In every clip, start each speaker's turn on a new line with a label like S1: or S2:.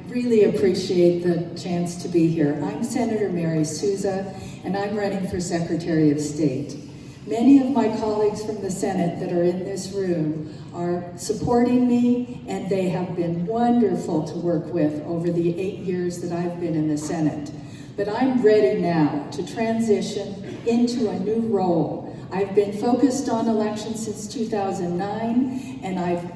S1: really appreciate the chance to be here. I'm Senator MarySouza, and I'm running for Secretary of State. Many of my colleagues from the Senate that are in this room are supporting me, and they have been wonderful to work with over the 8 years that I've been in the Senate. But I'm ready now to transition into a new role. I've been focused on elections since 2009, and I've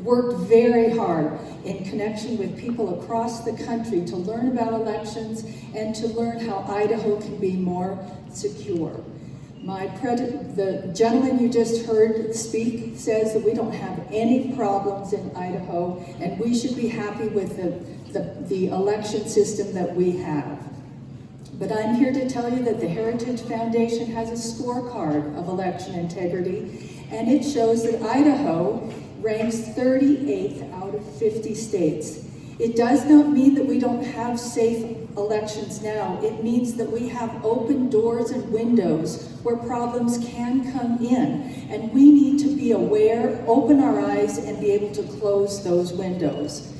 S1: worked very hard in connection with people across the country to learn about elections and to learn how Idaho can be more secure. The gentleman you just heard speak says that we don't have any problems in Idaho, and we should be happy with the election system that we have. But I'm here to tell you that the Heritage Foundation has a scorecard of election integrity, and it shows that Idaho ranks 38th out of 50 states. It does not mean that we don't have safe elections now. It means that we have open doors and windows where problems can come in, and we need to be aware, open our eyes, and be able to close those windows.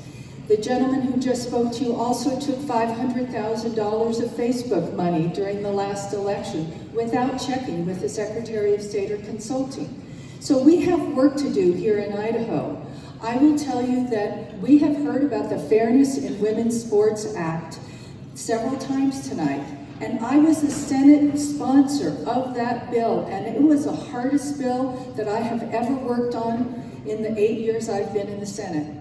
S1: The gentleman who just spoke to you also took $500,000 of Facebook money during the last election without checking with the Secretary of State or consulting. So we have work to do here in Idaho. I will tell you that we have heard about the Fairness in Women's Sports Act several times tonight, and I was the Senate sponsor of that bill, and it was the hardest bill that I have ever worked on in the 8 years I've been in the Senate.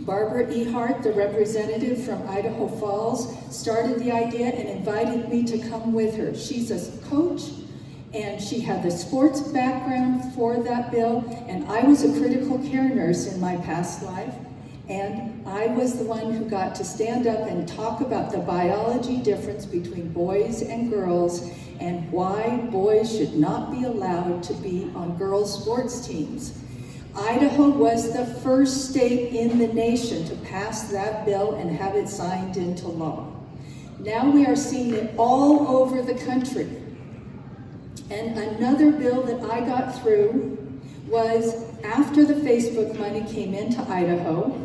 S1: Barbara Ehart, the representative from Idaho Falls, started the idea and invited me to come with her. She's a coach, and she had the sports background for that bill, and I was a critical care nurse in my past life, and I was the one who got to stand up and talk about the biology difference between boys and girls and why boys should not be allowed to be on girls' sports teams. Idaho was the first state in the nation to pass that bill and have it signed into law. Now we are seeing it all over the country. And another bill that I got through was after the Facebook money came into Idaho,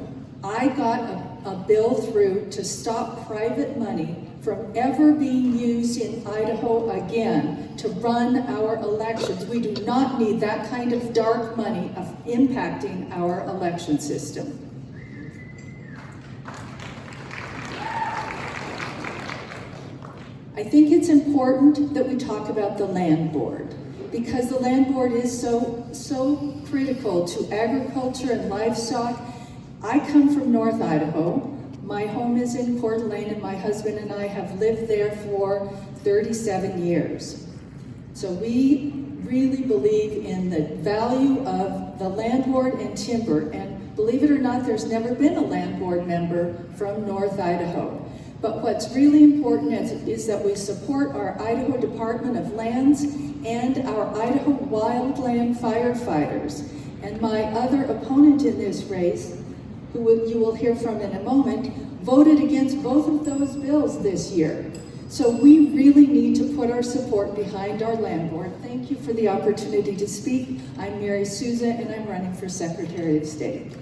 S1: I got a bill through to stop private money from ever being used in Idaho again to run our elections. We do not need that kind of dark money impacting our election system. I think it's important that we talk about the land board, because the land board is so critical to agriculture and livestock. I come from North Idaho. My home is in Coeur d'Alene, and my husband and I have lived there for 37 years. So we really believe in the value of the land board and timber, and believe it or not, there's never been a land board member from North Idaho. But what's really important is that we support our Idaho Department of Lands and our Idaho wildland firefighters. And my other opponent in this race, who you will hear from in a moment, voted against both of those bills this year. So we really need to put our support behind our land board. Thank you for the opportunity to speak. I'm MarySouza, and I'm running for Secretary of State.